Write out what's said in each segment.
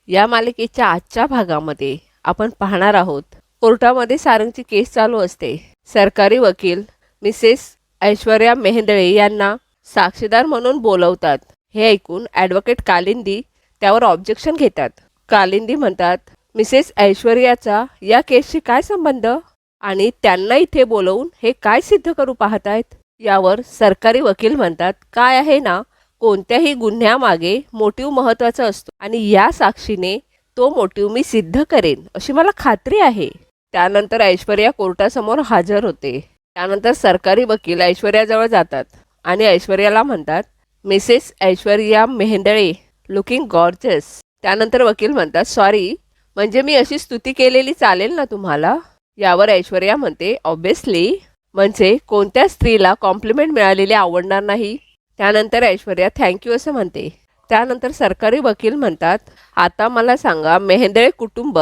या मालिकेच्या आजच्या भागामध्ये आपण पाहणार आहोत कोर्टामध्ये सारंगची केस चालू असते। सरकारी वकील मिसेस ऐश्वर्या मेहेंदळे यांना साक्षीदार म्हणून बोलवतात। हे ऐकून ॲडव्होकेट कालिंदी त्यावर ऑब्जेक्शन घेतात। कालिंदी म्हणतात, मिसेस ऐश्वर्याचा या केसशी काय संबंध आणि त्यांना इथे बोलवून हे काय सिद्ध करू पाहतायत। यावर सरकारी वकील म्हणतात, काय आहे ना, कोणत्याही गुन्ह्यामागे मोटिव्ह महत्त्वाचा असतो आणि या साक्षीने तो मोटिव्ह मी सिद्ध करेन अशी मला खात्री आहे। त्यानंतर ऐश्वर्या कोर्टासमोर हजर होते। त्यानंतर सरकारी वकील ऐश्वर्याजवळ जातात आणि ऐश्वर्याला म्हणतात, Mrs Aishwarya Mehendale looking gorgeous. त्यानंतर वकील म्हणतात, सॉरी, म्हणजे मी अशी स्तुती केलेली चालेल ना तुम्हाला। यावर ऐश्वर्या म्हणते, ऑब्वियसली, म्हणजे कोणत्या स्त्रीला कॉम्प्लिमेंट मिळालेली आवडणार नाही। त्यानंतर ऐश्वर्या थँक्यू असं म्हणते। त्यानंतर सरकारी वकील म्हणतात, आता मला सांगा, मेहेंदळे कुटुंब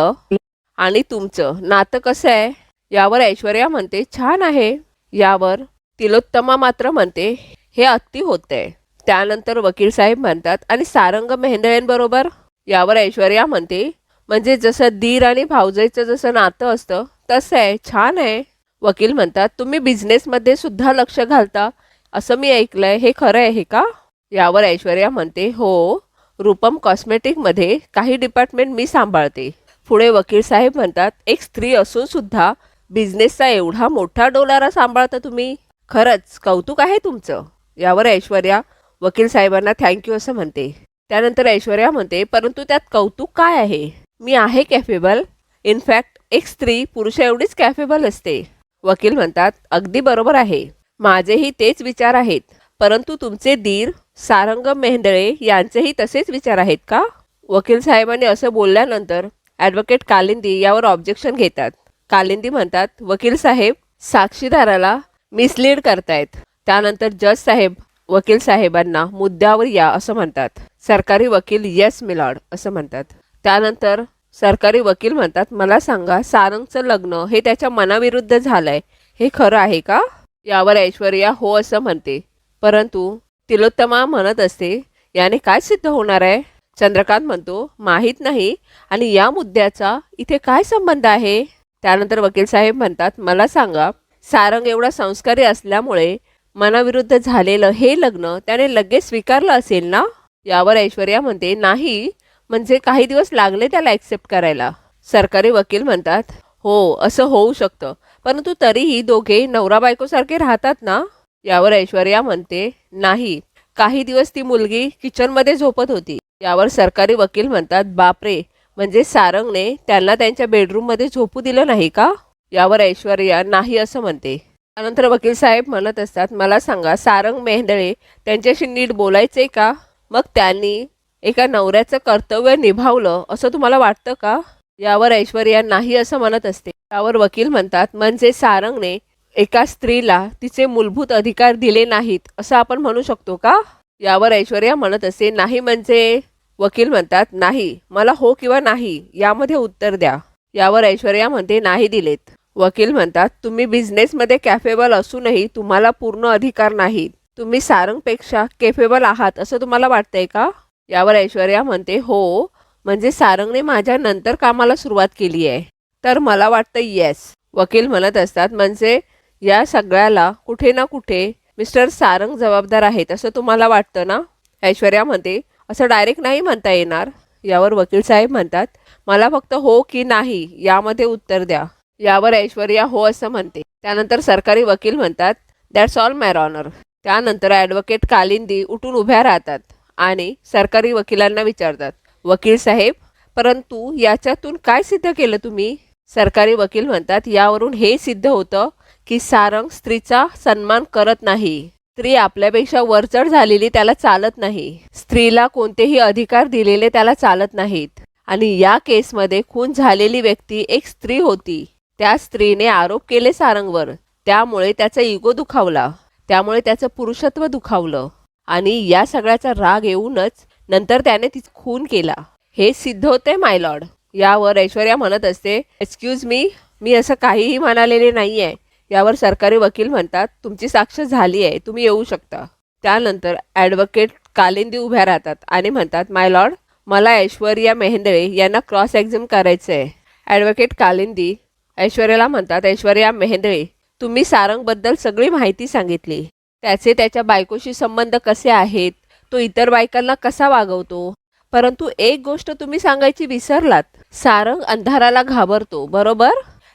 आणि तुमचं नातं कसं आहे। यावर ऐश्वर्या म्हणते, छान आहे। यावर तिलोत्तमा मात्र म्हणते, हे अति होतंय। त्यानंतर वकील साहेब म्हणतात, आणि सारंग मेहेंदळेंबरोबर। यावर ऐश्वर्या म्हणते, म्हणजे जसं दीर आणि भावजाईचं जसं नातं असतं तसं आहे, छान आहे। वकील म्हणतात, तुम्ही बिझनेसमध्ये सुद्धा लक्ष घालता असं मी ऐकलंय, हे खरं आहे का। यावर ऐश्वर्या म्हणते, हो, रूपम कॉस्मेटिकमध्ये काही डिपार्टमेंट मी सांभाळते। पुढे वकील साहेब म्हणतात, एक स्त्री असून सुद्धा बिझनेसचा एवढा मोठा डोलारा सांभाळता तुम्ही, खरंच कौतुक आहे तुमचं। यावर ऐश्वर्या वकील साहेबांना थँक्यू असं म्हणते। त्यानंतर ऐश्वर्या म्हणते, परंतु त्यात कौतुक काय आहे, मी आहे कॅपेबल। इनफॅक्ट एक स्त्री पुरुषा एवढीच कॅपेबल असते। वकील म्हणतात, अगदी बरोबर आहे, माझेही तेच विचार आहेत, परंतु तुमचे दीर सारंग मेहेंदळे यांचेही तसेच विचार आहेत का। वकील साहेबांनी असं बोलल्यानंतर ॲडव्होकेट कालिंदी यावर ऑब्जेक्शन घेतात। कालिंदी म्हणतात, वकील साहेब साक्षीदाराला मिसलीड करतायत। त्यानंतर जज साहेब वकील साहेबांना मुद्द्यावर या असं म्हणतात। सरकारी वकील येस मिलॉर्ड असं म्हणतात। त्यानंतर सरकारी वकील म्हणतात, मला सांगा, सारंगचं लग्न हे त्याच्या मनाविरुद्ध झालंय, हे खरं आहे का। यावर ऐश्वर्या हो असं म्हणते, परंतु तिलोत्तमा म्हणत असते, याने काय सिद्ध होणार आहे। चंद्रकांत म्हणतो, माहीत नाही, आणि या मुद्द्याचा इथे काय संबंध आहे। त्यानंतर वकील साहेब म्हणतात, मला सांगा, सारंग एवढा संस्कारी असल्यामुळे मनाविरुद्ध झालेलं हे लग्न त्याने लगेच स्वीकारलं असेल ना। यावर ऐश्वर्या म्हणते, नाही, म्हणजे काही दिवस लागले त्याला ॲक्सेप्ट करायला। सरकारी वकील म्हणतात, हो, असं होऊ शकतं, परंतु तरीही दोघे नवरा बायकोसारखे राहतात ना। यावर ऐश्वर्या म्हणते, नाही, काही दिवस ती मुलगी किचनमध्ये झोपत होती। यावर सरकारी वकील म्हणतात, बापरे, म्हणजे सारंगने त्यांना त्यांच्या बेडरूममध्ये झोपू दिलं नाही का। यावर ऐश्वर्या नाही असं म्हणते। त्यानंतर वकील साहेब म्हणत असतात, मला सांगा, सारंग मेहेंदळे त्यांच्याशी नीट बोलायचे का, मग त्यांनी एका नवऱ्याचं कर्तव्य निभावलं असं तुम्हाला वाटतं का। यावर ऐश्वर्या नाही असं म्हणत असते। यावर वकील म्हणतात, म्हणजे सारंगने एका स्त्रीला तिचे मूलभूत अधिकार दिले नाहीत असं आपण म्हणू शकतो का। यावर ऐश्वर्या म्हणत असते, नाही, म्हणजे वकील म्हणतात, नाही, मला हो किंवा नाही यामध्ये उत्तर द्या। यावर ऐश्वर्या म्हणते, नाही दिलेत। वकील म्हणतात, तुम्ही बिझनेसमध्ये कॅपेबल असूनही तुम्हाला पूर्ण अधिकार नाहीत, तुम्ही सारंगपेक्षा केपेबल आहात असं तुम्हाला वाटतंय का। यावर ऐश्वर्या म्हणते, हो, म्हणजे सारंगने माझ्या नंतर कामाला सुरुवात केली आहे, तर मला वाटतं येस। वकील म्हणत असतात, म्हणजे या सगळ्याला कुठे ना कुठे मिस्टर सारंग जबाबदार आहेत असं तुम्हाला वाटतं ना। ऐश्वर्या म्हणते, असं डायरेक्ट नाही म्हणता येणार। यावर वकील साहेब म्हणतात, मला फक्त हो की नाही यामध्ये उत्तर द्या। यावर ऐश्वर्या हो असं म्हणते। त्यानंतर सरकारी वकील म्हणतात, दॅट्स ऑल माय ऑनर। त्यानंतर ॲडव्होकेट कालिंदी उठून उभ्या राहतात आणि सरकारी वकिलांना विचारतात, वकील साहेब, परंतु याच्यातून काय सिद्ध केलं तुम्ही। सरकारी वकील म्हणतात, यावरून हे सिद्ध होतं की सारंग स्त्रीचा सन्मान करत नाही, स्त्री आपल्यापेक्षा वरचढ झालेली त्याला चालत नाही, स्त्रीला कोणतेही अधिकार दिलेले त्याला चालत नाहीत, आणि या केसमध्ये खून झालेली व्यक्ती एक स्त्री होती। त्या स्त्रीने आरोप केले सारंगवर, त्यामुळे त्याचा इगो दुखावला, त्यामुळे त्याचं पुरुषत्व दुखावलं, आणि या सगळ्याचा राग येऊनच नंतर त्याने तिचा खून केला, हे सिद्ध होते माय लॉर्ड। यावर ऐश्वर्या म्हणत असते, एक्सक्यूज मी, मी असं काहीही म्हणालेले नाही आहे। यावर सरकारी वकील म्हणतात, तुमची साक्ष झाली आहे, तुम्ही येऊ शकता। त्यानंतर ॲडव्होकेट कालिंदी उभ्या राहतात आणि म्हणतात, माय लॉर्ड, मला ऐश्वर्या मेहेंदळे यांना क्रॉस एक्झाम करायचं आहे. ॲडव्होकेट कालिंदी ऐश्वर्याला म्हणतात, ऐश्वर्या मेहेंदळे, तुम्ही सारंगबद्दल सगळी माहिती सांगितली. त्याचे त्याच्या बायकोशी संबंध कसे आहेत, तो इतर बायकांना कसा वागवतो. परंतु एक गोष्ट तुम्ही सांगायची विसरलात. सारंग अंधाराला घाबरतो, बरोबर?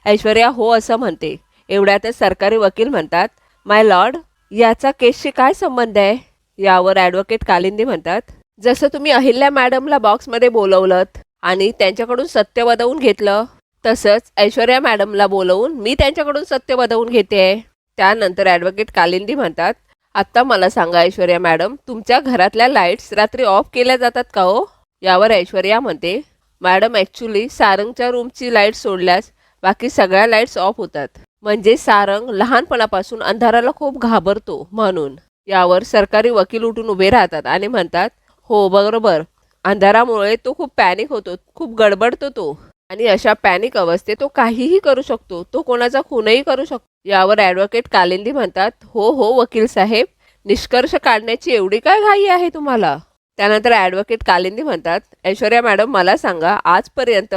ऐश्वर्या हो असं म्हणते. एवढ्यातच सरकारी वकील म्हणतात, माय लॉर्ड, याचा केसशी काय संबंध आहे? यावर ॲडव्होकेट कालिंदी म्हणतात, जसं तुम्ही अहिल्या मॅडमला बॉक्समध्ये बोलवलंत आणि त्यांच्याकडून सत्य वदवून घेतलं, तसंच ऐश्वर्या मॅडमला बोलवून मी त्यांच्याकडून सत्य वदवून घेते. त्यानंतर ॲडव्होकेट कालिंदी म्हणतात, आत्ता मला सांगा ऐश्वर्या मॅडम, तुमच्या घरातल्या लाईट्स रात्री ऑफ केल्या जातात का हो? यावर ऐश्वर्या म्हणते, मॅडम ॲक्च्युली सारंगच्या रूमची लाईट सोडल्यास बाकी सगळ्या लाईट्स ऑफ होतात. म्हणजे सारंग लहानपणापासून अंधाराला खूप घाबरतो म्हणून. यावर सरकारी वकील उठून उभे राहतात आणि म्हणतात, हो बरोबर, अंधारामुळे तो खूप पॅनिक होतो, खूप गडबडतो तो, आणि अशा पॅनिक अवस्थेत तो काहीही करू शकतो, तो कोणाचा खूनही करू शकतो. यावर ॲडव्होकेट कालिंदी म्हणतात, हो हो वकील साहेब, निष्कर्ष काढण्याची एवढी काय घाई आहे तुम्हाला? त्यानंतर ॲडव्होकेट कालिंदी म्हणतात, ऐश्वर्या मॅडम मला सांगा, आजपर्यंत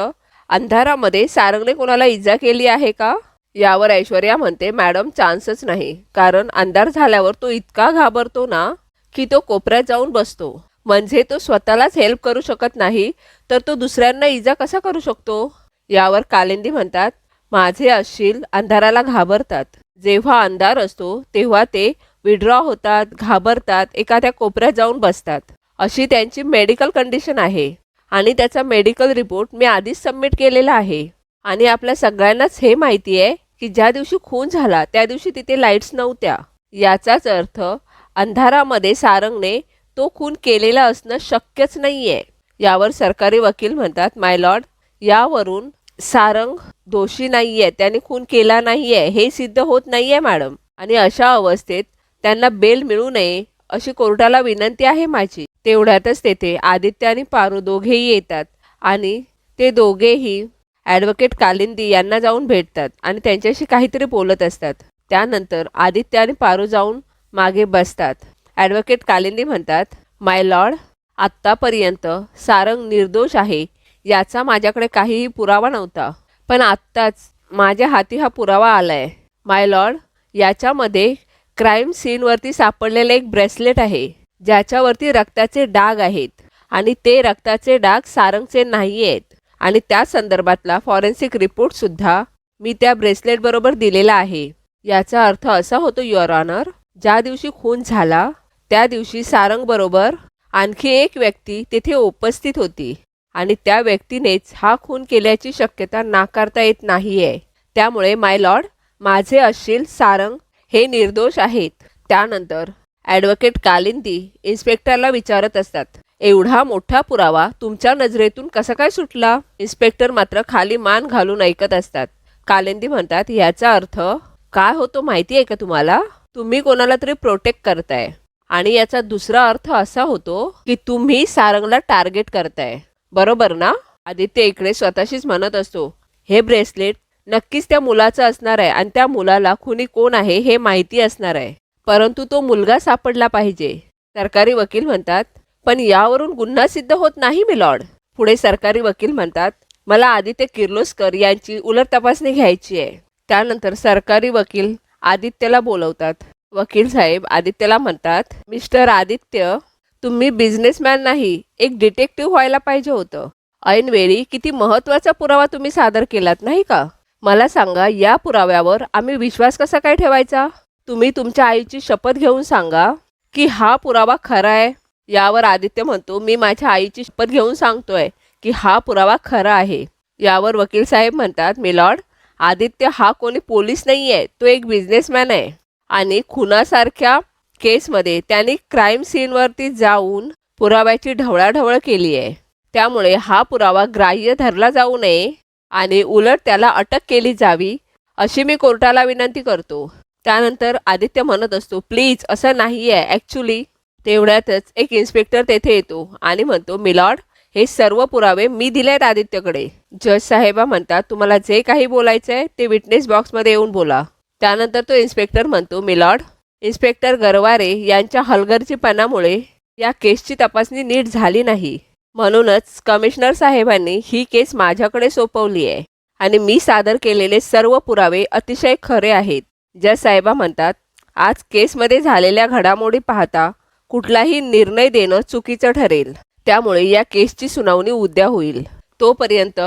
अंधारामध्ये सारंगने कोणाला इजा केली आहे का? यावर ऐश्वर्या म्हणते, मॅडम चान्सच नाही, कारण अंधार झाल्यावर तो इतका घाबरतो ना की तो कोपऱ्यात जाऊन बसतो. म्हणजे तो स्वतःलाच हेल्प करू शकत नाही तर तो दुसऱ्यांना इजा कसा करू शकतो? यावर कालिंदी म्हणतात, माझे अश्शील अंधाराला घाबरतात. जेव्हा अंधार असतो तेव्हा ते विड्रॉ होतात, घाबरतात, एखाद्या कोपऱ्यात जाऊन बसतात. अशी त्यांची मेडिकल कंडिशन आहे आणि त्याचा मेडिकल रिपोर्ट मी आधीच सबमिट केलेला आहे. आणि आपल्या सगळ्यांनाच हे माहिती आहे की ज्या दिवशी खून झाला त्या दिवशी तिथे लाईट्स नव्हत्या. याचाच अर्थ अंधारामध्ये सारंगने तो खून केलेला असणं शक्यच नाही आहे. यावर सरकारी वकील म्हणतात, माय लॉर्ड, यावरून सारंग दोषी नाही आहे, त्याने खून केला नाही आहे हे सिद्ध होत नाही आहे मॅडम. आणि अशा अवस्थेत त्यांना बेल मिळू नये अशी कोर्टाला विनंती आहे माझी. तेवढ्यातच तेथे आदित्य आणि पारू दोघेही येतात आणि ते दोघेही ॲडव्होकेट कालिंदी यांना जाऊन भेटतात आणि त्यांच्याशी काहीतरी बोलत असतात. त्यानंतर आदित्य आणि पारू जाऊन मागे बसतात. ॲडव्होकेट कालिंदी म्हणतात, माय लॉर्ड, आत्तापर्यंत सारंग निर्दोष आहे याचा माझ्याकडे काहीही पुरावा नव्हता, पण आत्ताच माझ्या हाती हा पुरावा आला आहे. माय लॉर्ड, याच्यामध्ये क्राईम सीनवरती सापडलेले एक ब्रेसलेट आहे ज्याच्यावरती रक्ताचे डाग आहेत आणि ते रक्ताचे डाग सारंगचे नाही आहेत. आणि त्या संदर्भातला फॉरेन्सिक रिपोर्टसुद्धा मी त्या ब्रेसलेटबरोबर दिलेला आहे. याचा अर्थ असा होतो युअर ऑनर, ज्या दिवशी खून झाला त्या दिवशी सारंगबरोबर आणखी एक व्यक्ती तिथे उपस्थित होती आणि त्या व्यक्तीनेच हा खून केल्याची शक्यता नाकारता येत नाही आहे. त्यामुळे माय लॉर्ड, माझे अश्शील सारंग हे निर्दोष आहेत. त्यानंतर ॲडव्होकेट कालिंदी इन्स्पेक्टरला विचारत असतात, एवढा मोठा पुरावा तुमच्या नजरेतून कसा काय सुटला? इन्स्पेक्टर मात्र खाली मान घालून ऐकत असतात. कालिंदी म्हणतात, याचा अर्थ काय होतो माहिती आहे का तुम्हाला? तुम्ही कोणाला तरी प्रोटेक्ट करताय आणि याचा दुसरा अर्थ असा होतो की तुम्ही सारंगला टार्गेट करताय, बरोबर ना? आदित्य इकडे स्वतःशीच म्हणत असतो, हे ब्रेसलेट नक्कीच त्या मुलाचं असणार आहे आणि त्या मुलाला खुनी कोण आहे हे माहिती असणार आहे, परंतु तो मुलगा सापडला पाहिजे. सरकारी वकील म्हणतात, पण यावरून गुन्हा सिद्ध होत नाही मिलॉर्ड. पुढे सरकारी वकील म्हणतात, मला आदित्य किर्लोस्कर यांची उलट तपासणी घ्यायची आहे. त्यानंतर सरकारी वकील आदित्यला बोलवतात. वकील साहेब आदित्यला म्हणतात, मिस्टर आदित्य, तुम्ही बिझनेसमॅन नाही, एक डिटेक्टिव्ह व्हायला पाहिजे होतं. ऐनवेळी किती महत्त्वाचा पुरावा तुम्ही सादर केलात नाही का? मला सांगा, या पुराव्यावर आम्ही विश्वास कसा काय ठेवायचा? तुम्ही तुमच्या आईची शपथ घेऊन सांगा की हा पुरावा खरा आहे. यावर आदित्य म्हणतो, मी माझ्या आईची शपथ घेऊन सांगतोय की हा पुरावा खरा आहे. यावर वकील साहेब म्हणतात, मिलॉर्ड, आदित्य हा कोणी पोलीस नाही आहे, तो एक बिझनेसमॅन आहे आणि खुनासारख्या केसमध्ये त्यांनी क्राईम सीनवरती जाऊन पुराव्याची ढवळाढवळ केली आहे. त्यामुळे हा पुरावा ग्राह्य धरला जाऊ नये आणि उलट त्याला अटक केली जावी अशी मी कोर्टाला विनंती करतो. त्यानंतर आदित्य म्हणत असतो, प्लीज असं नाही आहे ॲक्च्युली. तेवढ्यातच एक इन्स्पेक्टर तेथे येतो आणि म्हणतो, मिलॉर्ड, हे सर्व पुरावे मी दिले आहेत आदित्यकडे. जज साहेबा म्हणतात, तुम्हाला जे काही बोलायचं आहे ते विटनेस बॉक्समध्ये येऊन बोला. त्यानंतर तो इन्स्पेक्टर म्हणतो, मिलॉर्ड, इन्स्पेक्टर गरवारे यांच्या हलगर्जीपणामुळे या केसची तपासणी नीट झाली नाही. म्हणूनच कमिशनर साहेबांनी ही केस माझ्याकडे सोपवली आहे आणि मी सादर केलेले सर्व पुरावे अतिशय खरे आहेत. जज साहेबा म्हणतात, आज केसमध्ये झालेल्या घडामोडी पाहता कुठलाही निर्णय देणं चुकीचं ठरेल. त्यामुळे या केसची सुनावणी उद्या होईल. तोपर्यंत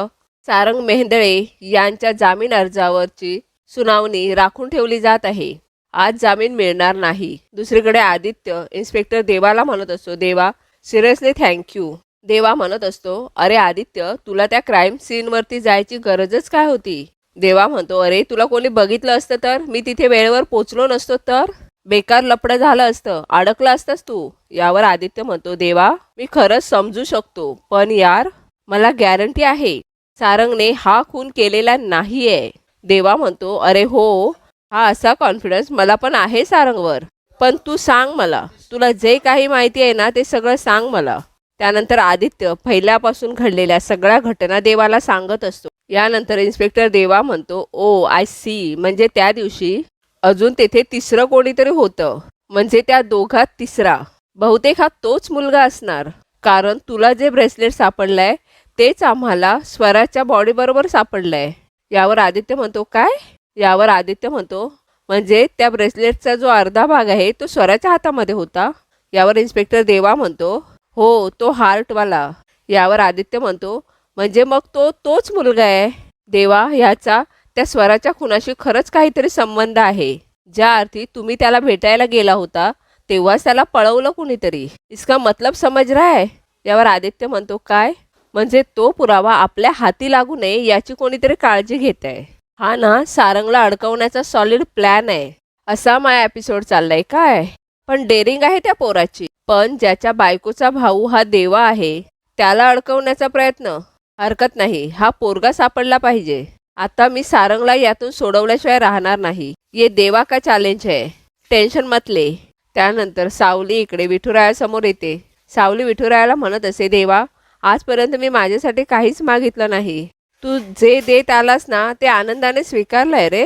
सारंग मेहेंदळे यांच्या जामीन अर्जावरची सुनावणी राखून ठेवली जात आहे. आज जामीन मिळणार नाही. दुसरीकडे आदित्य इन्स्पेक्टर देवाला म्हणत असतो, देवा सिरियसली थँक्यू. देवा म्हणत असतो, अरे आदित्य, तुला त्या क्राईम सीनवरती जायची गरजच काय होती? देवा म्हणतो, अरे तुला कोणी बघितलं असतं तर? मी तिथे वेळेवर पोचलो नसतो तर? बेकार लफडं झालं असतं, अडकला असतास तू. यावर आदित्य म्हणतो, देवा मी खरंच समजू शकतो, पण यार मला गॅरंटी आहे सारंगने हा खून केलेला नाहीये. देवा म्हणतो, अरे हो, हा असा कॉन्फिडन्स मला पण आहे सारंगवर. पण तू सांग मला, तुला जे काही माहिती आहे ना ते सगळं सांग मला. त्यानंतर आदित्य पहिल्यापासून घडलेल्या सगळ्या घटना देवाला सांगत असतो. यानंतर इन्स्पेक्टर देवा म्हणतो, ओ आय सी, म्हणजे त्या दिवशी अजून तेथे तिसरं कोणीतरी होतं. म्हणजे त्या दोघात तिसरा बहुतेक हा तोच मुलगा असणार, कारण तुला जे ब्रेसलेट सापडलंय तेच आम्हाला स्वराच्या बॉडीबरोबर सापडलंय. यावर आदित्य म्हणतो, काय? यावर आदित्य म्हणतो, म्हणजे त्या ब्रेसलेटचा जो अर्धा भाग आहे तो स्वराच्या हातामध्ये होता. यावर इन्स्पेक्टर देवा म्हणतो, हो, तो हार्टवाला. यावर आदित्य म्हणतो, म्हणजे मग तोच मुलगा आहे. देवा, ह्याचा त्या स्वराच्या खुनाशी खरंच काहीतरी संबंध आहे. ज्या अर्थी तुम्ही त्याला भेटायला गेला होता तेव्हाच त्याला पळवलं कुणीतरी. इसका मतलब समज रहा है? यावर आदित्य म्हणतो, काय? म्हणजे तो पुरावा आपल्या हाती लागू नये याची कोणीतरी काळजी घेत आहे. हा ना सारंगला अडकवण्याचा सॉलिड प्लॅन आहे. असा माझा एपिसोड चाललाय काय? पण डेअरिंग आहे त्या पोराची. पण ज्याच्या बायकोचा भाऊ हा देवा आहे त्याला अडकवण्याचा प्रयत्न. हरकत नाही, हा पोरगा सापडला पाहिजे. आता मी सारंगला यातून सोडवल्याशिवाय राहणार नाही. ये देवा का चॅलेंज है, टेन्शन मत ले. त्यानंतर सावली इकडे विठुरायासमोर येते. सावली विठुरायाला म्हणत असे, देवा आजपर्यंत मी माझ्यासाठी काहीच मागितलं नाही. तू जे देत आलास ना ते आनंदाने स्वीकारलंय रे.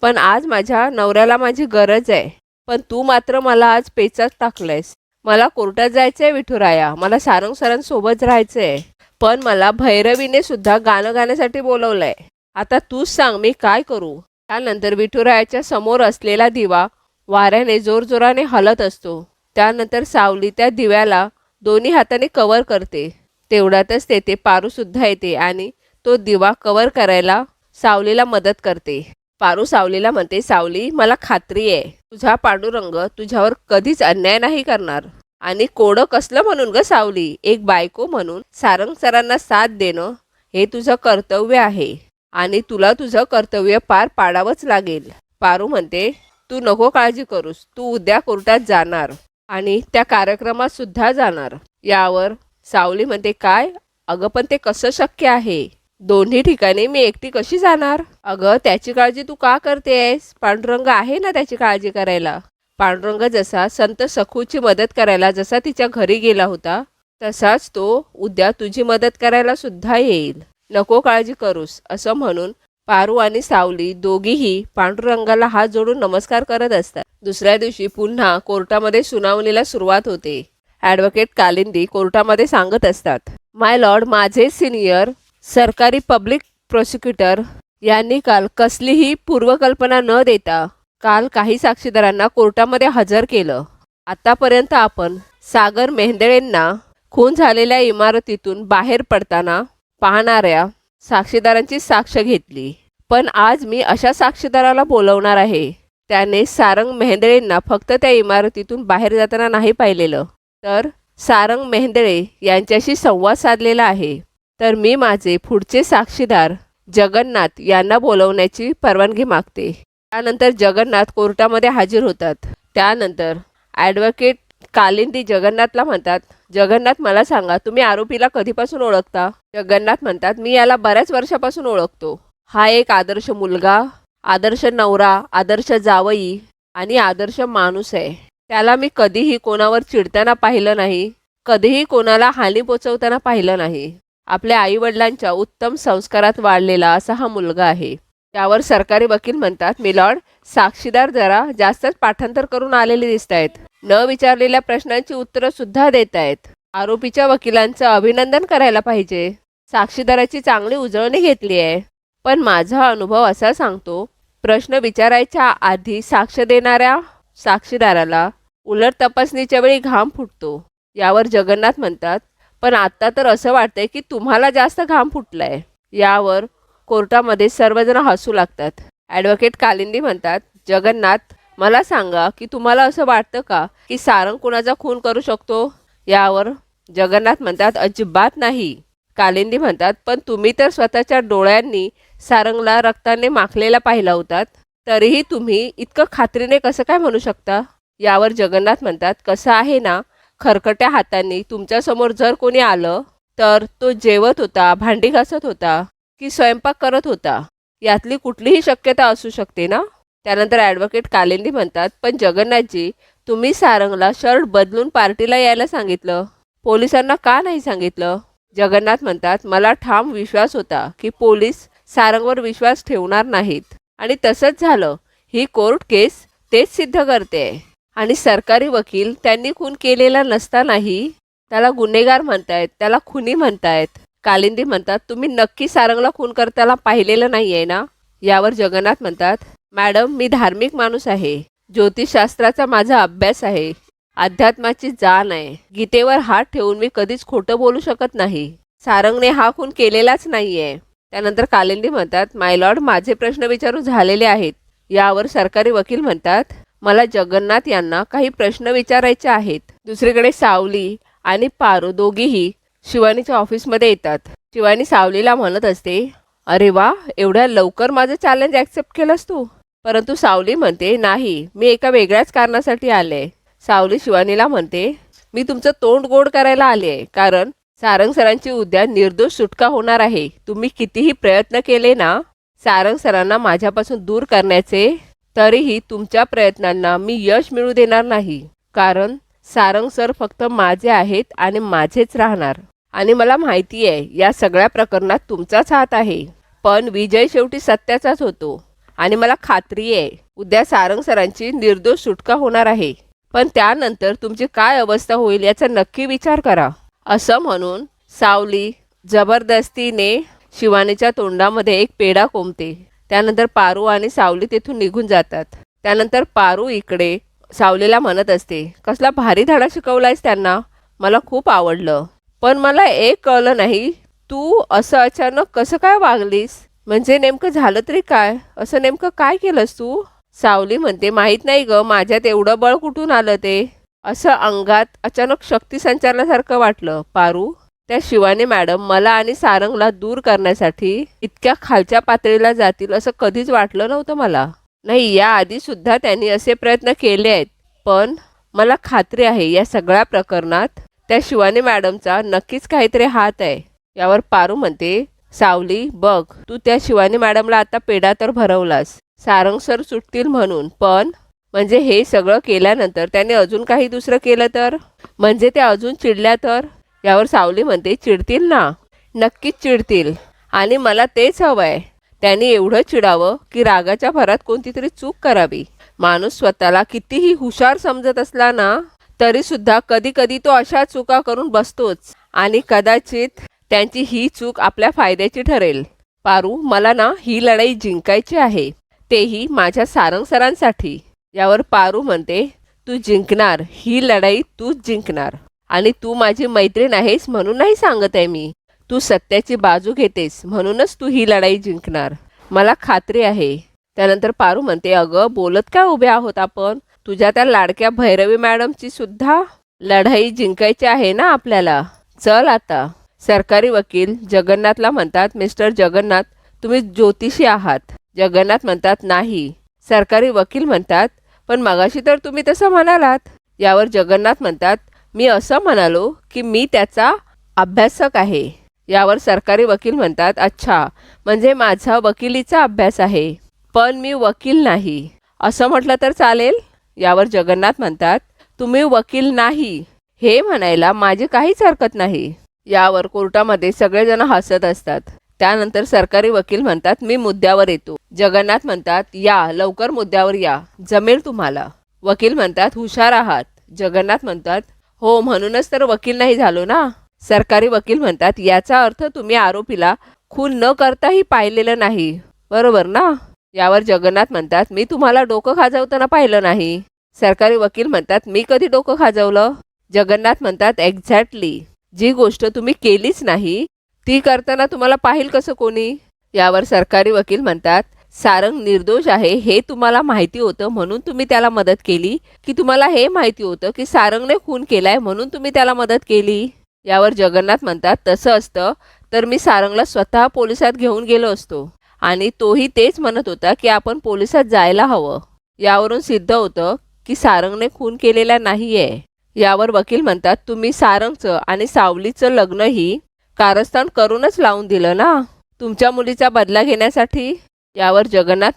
पण आज माझ्या नवऱ्याला माझी गरज आहे. पण तू मात्र मला आज पेचात टाकलंयस. मला कोर्टात जायचंय विठुराया, मला सारंग सरांसोबत राहायचंय. पण मला भैरवीने सुद्धा गाणं गाण्यासाठी बोलवलंय. आता तूच सांग मी काय करू? त्यानंतर विठुरायाच्या समोर असलेला दिवा वाऱ्याने जोरजोराने हलत असतो. त्यानंतर सावली त्या दिव्याला दोन्ही हाताने कव्हर करते. तेवढ्यातच तेथे पारूसुद्धा येते आणि तो दिवा कव्हर करायला सावलीला मदत करते. पारू सावलीला म्हणते, सावली मला खात्री आहे तुझा पांडुरंग तुझ्यावर कधीच अन्याय नाही करणार. आणि कोडं कसलं म्हणून ग सावली, एक बायको म्हणून सारंग सरांना साथ देणं हे तुझं कर्तव्य आहे आणि तुला तुझं कर्तव्य पार पाडावंच लागेल. पारू म्हणते, तू नको काळजी करूस, तू उद्या कोर्टात जाणार आणि त्या कार्यक्रमात सुद्धा जाणार. यावर सावली म्हणते, काय? अगं पण ते कसं शक्य आहे? दोन्ही ठिकाणी मी एकटी कशी जाणार? अगं त्याची काळजी तू का करतेस? पांडुरंग आहे ना त्याची काळजी करायला. पांडुरंग जसा संत सखूची मदत करायला जसा तिच्या घरी गेला होता तसाच तो उद्या तुझी मदत करायला सुद्धा येईल. नको काळजी करूस. असं म्हणून पारू आणि सावली दोघीही पांडुरंगाला हात जोडून नमस्कार करत असतात. दुसऱ्या दिवशी पुन्हा कोर्टामध्ये सुनावणीला सुरुवात होते. ॲडव्होकेट कालिंदी कोर्टामध्ये सांगत असतात, माय लॉर्ड, माझे सिनियर सरकारी पब्लिक प्रोसिक्युटर यांनी काल कसलीही पूर्वकल्पना न देता काल काही साक्षीदारांना कोर्टामध्ये हजर केलं. आतापर्यंत आपण सागर मेहेंदळेंना खून झालेल्या इमारतीतून बाहेर पडताना पाहणाऱ्या साक्षीदारांची साक्ष घेतली. पण आज मी अशा साक्षीदाराला बोलवणार आहे त्याने सारंग मेहेंदळेंना फक्त त्या इमारतीतून बाहेर जाताना नाही पाहिलेलं तर सारंग मेहेंदळे यांच्याशी संवाद साधलेला आहे. तर मी माझे पुढचे साक्षीदार जगन्नाथ यांना बोलवण्याची परवानगी मागते. त्यानंतर जगन्नाथ कोर्टामध्ये हजर होतात. त्यानंतर ॲडव्होकेट कालिंदी जगन्नाथला म्हणतात, जगन्नाथ मला सांगा तुम्ही आरोपीला कधीपासून ओळखता? जगन्नाथ म्हणतात, मी याला बऱ्याच वर्षापासून ओळखतो. हा एक आदर्श मुलगा, आदर्श नवरा, आदर्श जावई आणि आदर्श माणूस आहे. त्याला मी कधीही कोणावर चिडताना पाहिलं नाही, कधीही कोणाला हानी पोचवताना पाहिलं नाही. आपल्या आईवडिलांच्या उत्तम संस्कारात वाढलेला असा हा मुलगा आहे. त्यावर सरकारी वकील म्हणतात, मिलॉर्ड, साक्षीदार जरा जास्तच पाठांतर करून आलेले दिसत आहेत. न विचारलेल्या प्रश्नांची उत्तरं सुद्धा देत आहेत. आरोपीच्या वकिलांचं अभिनंदन करायला पाहिजे. साक्षीदाराची चांगली उजळणी घेतली आहे. पण माझा अनुभव असा सांगतो, प्रश्न विचारायच्या आधी साक्ष देणाऱ्या साक्षीदाराला उलट तपासणीच्या वेळी घाम फुटतो. यावर जगन्नाथ म्हणतात, पण आत्ता तर असं वाटतंय की तुम्हाला जास्त घाम फुटलाय. यावर कोर्टामध्ये सर्वजण हसू लागतात. ॲडव्होकेट कालिंदी म्हणतात, जगन्नाथ, मला सांगा की तुम्हाला असं वाटतं का की सारंग कुणाचा खून करू शकतो? यावर जगन्नाथ म्हणतात, अजिबात नाही. कालिंदी म्हणतात, पण तुम्ही तर स्वतःच्या डोळ्यांनी सारंगला रक्ताने माखलेला पाहिला होतात. तरीही तुम्ही इतकं खात्रीने कसं काय म्हणू शकता? यावर जगन्नाथ म्हणतात, कसं आहे ना, खरकट्या हातांनी तुमच्यासमोर जर कोणी आलं तर तो जेवत होता, भांडी घासत होता की स्वयंपाक करत होता, यातली कुठलीही शक्यता असू शकते ना. त्यानंतर ॲडव्होकेट कालिंदी म्हणतात, पण जगन्नाथजी, तुम्ही सारंगला शर्ट बदलून पार्टीला यायला सांगितलं, पोलिसांना का नाही सांगितलं? जगन्नाथ म्हणतात, मला ठाम विश्वास होता की पोलीस सारंगवर विश्वास ठेवणार नाहीत आणि तसंच झालं. ही कोर्ट केस तेच सिद्ध करते. आणि सरकारी वकील त्यांनी खून केलेला नसतानाही त्याला गुन्हेगार म्हणतायत, त्याला खुनी म्हणतायत. कालिंदी म्हणतात, तुम्ही नक्की सारंगला खून करताना पाहिलेलं नाही आहे ना. यावर जगन्नाथ म्हणतात, मॅडम, मी धार्मिक माणूस आहे, ज्योतिषशास्त्राचा माझा अभ्यास आहे, अध्यात्माची जाण आहे. गीतेवर हात ठेवून मी कधीच खोटं बोलू शकत नाही. सारंगने हा खून केलेलाच नाहीये. त्यानंतर कालिंदी म्हणतात, माय लॉर्ड, माझे प्रश्न विचारून झालेले आहेत. यावर सरकारी वकील म्हणतात, मला जगन्नाथ यांना काही प्रश्न विचारायचे आहेत. दुसरीकडे सावली आणि पारू दोघीही शिवानीच्या ऑफिसमध्ये येतात. शिवानी सावलीला म्हणत असते, अरे वा, एवढ्या लवकर माझं चॅलेंज ॲक्सेप्ट केलंस तू? परंतु सावली म्हणते, नाही, मी एका वेगळ्याच कारणासाठी आले. सावली शिवानीला म्हणते, मी तुमचं तोंड गोड करायला आले आहे, कारण सारंग सरांची उद्या निर्दोष सुटका होणार आहे. तुम्ही कितीही प्रयत्न केले ना सारंग सरांना माझ्यापासून दूर करण्याचे, तरीही तुमच्या प्रयत्नांना मी यश मिळू देणार नाही. कारण सारंग सर फक्त माझे आहेत आणि माझेच राहणार. आणि मला माहिती आहे या सगळ्या प्रकरणात तुमचाच हात आहे, पण विजय शेवटी सत्याचाच होतो. आणि मला खात्री आहे उद्या सारंग सरांची निर्दोष सुटका होणार आहे. पण त्यानंतर तुमची काय अवस्था होईल याचा नक्की विचार करा. असं म्हणून सावली जबरदस्तीने शिवानीच्या तोंडामध्ये एक पेढा कोंबते. त्यानंतर पारू आणि सावली तेथून निघून जातात. त्यानंतर पारू इकडे सावलीला म्हणत असते, कसला भारी धडा शिकवलायस त्यांना, मला खूप आवडलं. पण मला एक कळलं नाही, तू असं अचानक कसं काय वागलीस? म्हणजे नेमकं झालं तरी काय? असं नेमकं काय केलंस तू? सावली म्हणते, माहीत नाही ग, माझ्यात एवढं बळ कुठून आलं ते. असं अंगात अचानक शक्ती संचारल्यासारखं वाटलं. पारू, त्या शिवानी मॅडम मला आणि सारंगला दूर करण्यासाठी इतक्या खालच्या पातळीला जातील असं कधीच वाटलं नव्हतं मला. नाही, याआधी सुद्धा त्यांनी असे प्रयत्न केले आहेत, पण मला खात्री आहे या सगळ्या प्रकरणात त्या शिवानी मॅडमचा नक्कीच काहीतरी हात आहे. यावर पारू म्हणते, सावली बघ, तू त्या शिवानी मॅडमला आता पेढा तर भरवलास सारंग सर सुटतील म्हणून, पण म्हणजे हे सगळं केल्यानंतर त्याने अजून काही दुसरं केलं तर, म्हणजे त्या अजून चिडल्या तर? यावर सावली म्हणते, चिडतील ना, नक्कीच चिडतील, आणि मला तेच हवं आहे. त्यांनी एवढं चिडावं की रागाच्या भरात कोणती तरी चूक करावी. माणूस स्वतःला कितीही हुशार समजत असला ना तरी सुद्धा कधी कधी तो अशा चुका करून बसतोच, आणि कदाचित त्यांची ही चूक आपल्या फायद्याची ठरेल. पारू, मला ना ही लढाई जिंकायची आहे, तेही माझ्या सारंग सरांसाठी. यावर पारू म्हणते, तू जिंकणार, ही लढाई तूच जिंकणार. आणि तू माझी मैत्रीण आहेस म्हणून नाही सांगत आहे मी, तू सत्याची बाजू घेतेस म्हणूनच तू ही लढाई जिंकणार, मला खात्री आहे. त्यानंतर पारू म्हणते, अगं बोलत काय उभे आहोत आपण, तुझ्या त्या लाडक्या भैरवी मॅडमची सुद्धा लढाई जिंकायची आहे ना आपल्याला. चल आता. सरकारी वकील जगन्नाथला म्हणतात, मिस्टर जगन्नाथ, तुम्ही ज्योतिषी आहात. जगन्नाथ म्हणतात, नाही. सरकारी वकील म्हणतात, पण मगाशी तर तुम्ही तसं म्हणालात. यावर जगन्नाथ म्हणतात, मी असं म्हणालो की मी त्याचा अभ्यासक आहे. यावर सरकारी वकील म्हणतात, अच्छा, म्हणजे माझा वकिलीचा अभ्यास आहे, पण मी वकील नाही, असं म्हटलं तर चालेल? यावर जगन्नाथ म्हणतात, तुम्ही वकील नाही हे म्हणायला माझी काहीच हरकत नाही. यावर कोर्टामध्ये सगळेजण हसत असतात. त्यानंतर सरकारी वकील म्हणतात, मी मुद्द्यावर येतो. जगन्नाथ म्हणतात, या लवकर मुद्द्यावर या, जमेल तुम्हाला. वकील म्हणतात, हुशार आहात. जगन्नाथ म्हणतात, हो, म्हणूनच तर वकील नाही झालो ना. सरकारी वकील म्हणतात याचा अर्थ तुम्ही आरोपीला खून न करताही पाहिलेलं नाही, बरोबर ना? यावर जगन्नाथ म्हणतात मी तुम्हाला डोकं खाजवताना पाहिलं नाही. सरकारी वकील म्हणतात मी कधी डोकं खाजवलं? जगन्नाथ म्हणतात एक्झॅक्टली, जी गोष्ट तुम्ही केलीच नाही ती करताना तुम्हाला पाहिल कसं कोणी? यावर सरकारी वकील म्हणतात सारंग निर्दोष आहे हे तुम्हाला माहिती होतं म्हणून तुम्ही त्याला मदत केली, की तुम्हाला हे माहिती होतं की सारंगने खून केलाय म्हणून तुम्ही त्याला मदत केली? यावर जगन्नाथ म्हणतात तसं असतं तर मी सारंगला स्वतः पोलिसात घेऊन गेलो असतो आणि तोही तेच म्हणत होता की आपण पोलिसात जायला हवं. यावरून सिद्ध होतं की सारंगने खून केलेला नाहीये. यावर वकील म्हणतात तुम्ही सारंगचं आणि सावलीचं लग्नही कारस्थान करूनच लावून दिलं ना, तुमच्या मुलीचा बदला घेण्यासाठी. यावर जगन्नाथ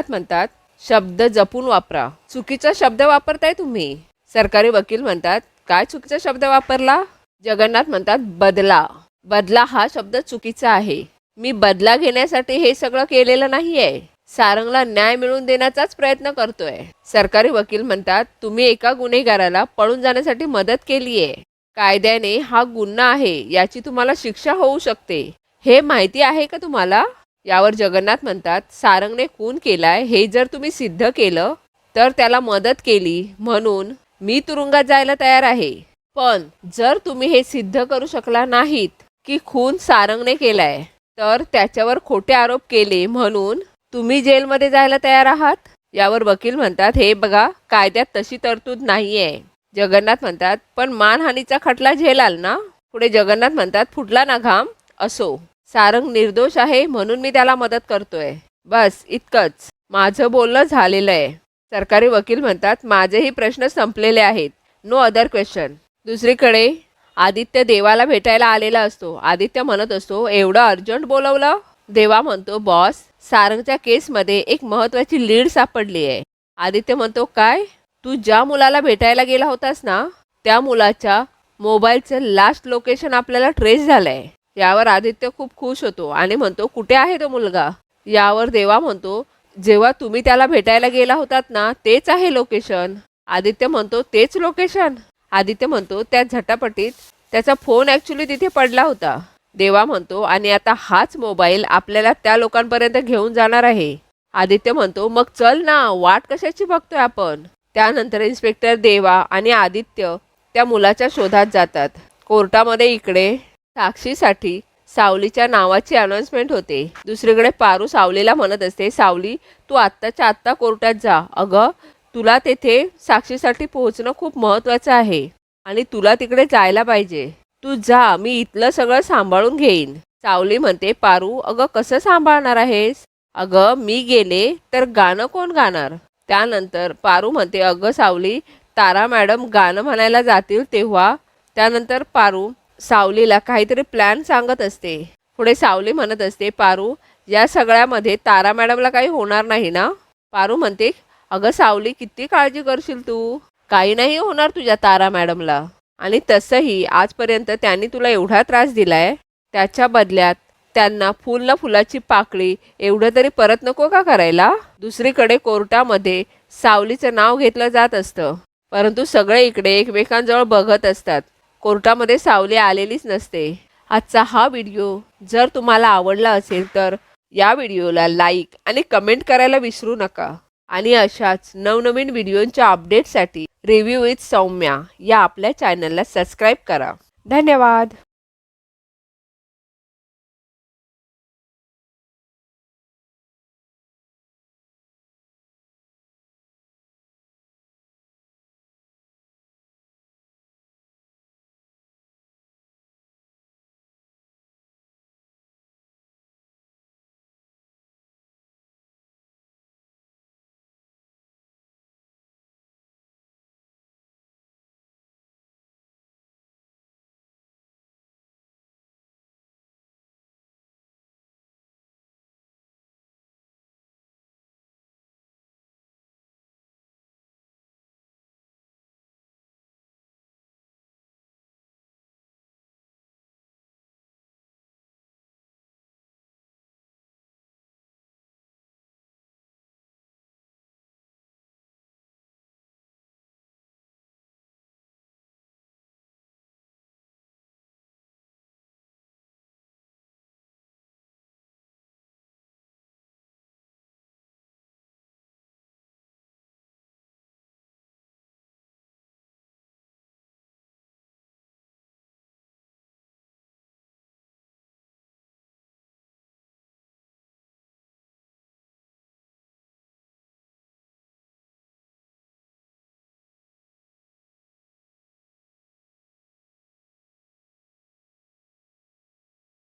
म्हणतात शब्द जपून वापरा, चुकीचा शब्द वापरताय तुम्ही. सरकारी वकील म्हणतात काय चुकीचा शब्द वापरला? जगन्नाथ म्हणतात बदला. बदला हा शब्द चुकीचा आहे. मी बदला घेण्यासाठी हे सगळं केलेलं नाहीये, सारंगला न्याय मिळवून देण्याचाच प्रयत्न करतोय. सरकारी वकील म्हणतात तुम्ही एका गुन्हेगाराला पळून जाण्यासाठी मदत केलीये. कायद्याने हा गुन्हा आहे, याची तुम्हाला शिक्षा होऊ शकते, हे माहिती आहे का तुम्हाला? यावर जगन्नाथ म्हणतात सारंगने खून केलाय हे जर तुम्ही सिद्ध केलं तर त्याला मदत केली म्हणून मी तुरुंगात जायला तयार आहे. पण जर तुम्ही हे सिद्ध करू शकला नाहीत की खून सारंगने केलाय तर त्याच्यावर खोटे आरोप केले म्हणून तुम्ही जेलमध्ये जायला तयार आहात. यावर वकील म्हणतात हे बघा, कायद्यात तशी तरतूद नाहीये. जगन्नाथ म्हणतात पण मानहानीचा खटला झेलाल ना? पुढे जगन्नाथ म्हणतात फुटला ना घाम. असो, सारंग निर्दोष आहे म्हणून मी त्याला मदत करतोय, बस इतकंच. माझं बोलणं झालेलं आहे. सरकारी वकील म्हणतात माझेही प्रश्न संपलेले आहेत, नो अदर क्वेश्चन. दुसरीकडे आदित्य देवाला भेटायला आलेला असतो. आदित्य म्हणत असतो एवढं अर्जंट बोलवलं? देवा म्हणतो बॉस, सारंगच्या केसमध्ये एक महत्त्वाची लीड सापडली आहे. आदित्य म्हणतो काय? तू ज्या मुलाला भेटायला गेला होतास ना, त्या मुलाच्या मोबाईलचं लास्ट लोकेशन आपल्याला ट्रेस झालंय. यावर आदित्य खूप खुश होतो आणि म्हणतो कुठे आहे तो मुलगा? यावर देवा म्हणतो जेव्हा तुम्ही त्याला भेटायला गेला होतात ना तेच आहे लोकेशन. आदित्य म्हणतो तेच लोकेशन? आदित्य म्हणतो त्या झटापटीत त्याचा फोन ॲक्च्युली तिथे पडला होता. देवा म्हणतो आणि आता हाच मोबाईल आपल्याला त्या लोकांपर्यंत घेऊन जाणार आहे. आदित्य म्हणतो मग चल ना, वाट कशाची बघतोय आपण? त्यानंतर इन्स्पेक्टर देवा आणि आदित्य त्या मुलाच्या शोधात जातात. कोर्टामध्ये इकडे साक्षीसाठी सावलीच्या नावाची अनाउन्समेंट होते. दुसरीकडे पारू सावलीला म्हणत असते सावली तू आत्ताच्या आत्ता कोर्टात जा. अगं तुला तेथे साक्षीसाठी पोहोचणं खूप महत्त्वाचं आहे आणि तुला तिकडे जायला पाहिजे. तू जा, मी इथलं सगळं सांभाळून घेईन. सावली म्हणते पारू अगं कसं सांभाळणार आहेस? अगं मी गेले तर गाणं कोण गाणार? त्यानंतर पारू म्हणते अगं सावली, तारा मॅडम गाणं म्हणायला जातील तेव्हा. त्यानंतर पारू सावलीला काहीतरी प्लॅन सांगत असते. पुढे सावली म्हणत असते पारू या सगळ्यामध्ये तारा मॅडमला काही होणार नाही ना? पारू म्हणते अगं सावली किती काळजी करशील तू, काही नाही होणार तुझ्या तारा मॅडमला. आणि तसंही आजपर्यंत त्यांनी तुला एवढा त्रास दिलाय, त्याच्या बदल्यात त्यांना फुल न फुलाची पाकळी एवढं तरी परत नको का करायला? दुसरीकडे कोर्टामध्ये सावलीचं नाव घेतलं जात असतं, परंतु सगळे इकडे एकमेकांजवळ बघत असतात. कोर्टामध्ये सावली आलेलीच नसते. आजचा हा व्हिडिओ जर तुम्हाला आवडला असेल तर या व्हिडिओला लाईक आणि कमेंट करायला विसरू नका. आणि अशाच नवनवीन व्हिडिओंच्या अपडेटसाठी रिव्ह्यू विथ सौम्या या आपल्या चॅनलला सबस्क्राईब करा. धन्यवाद.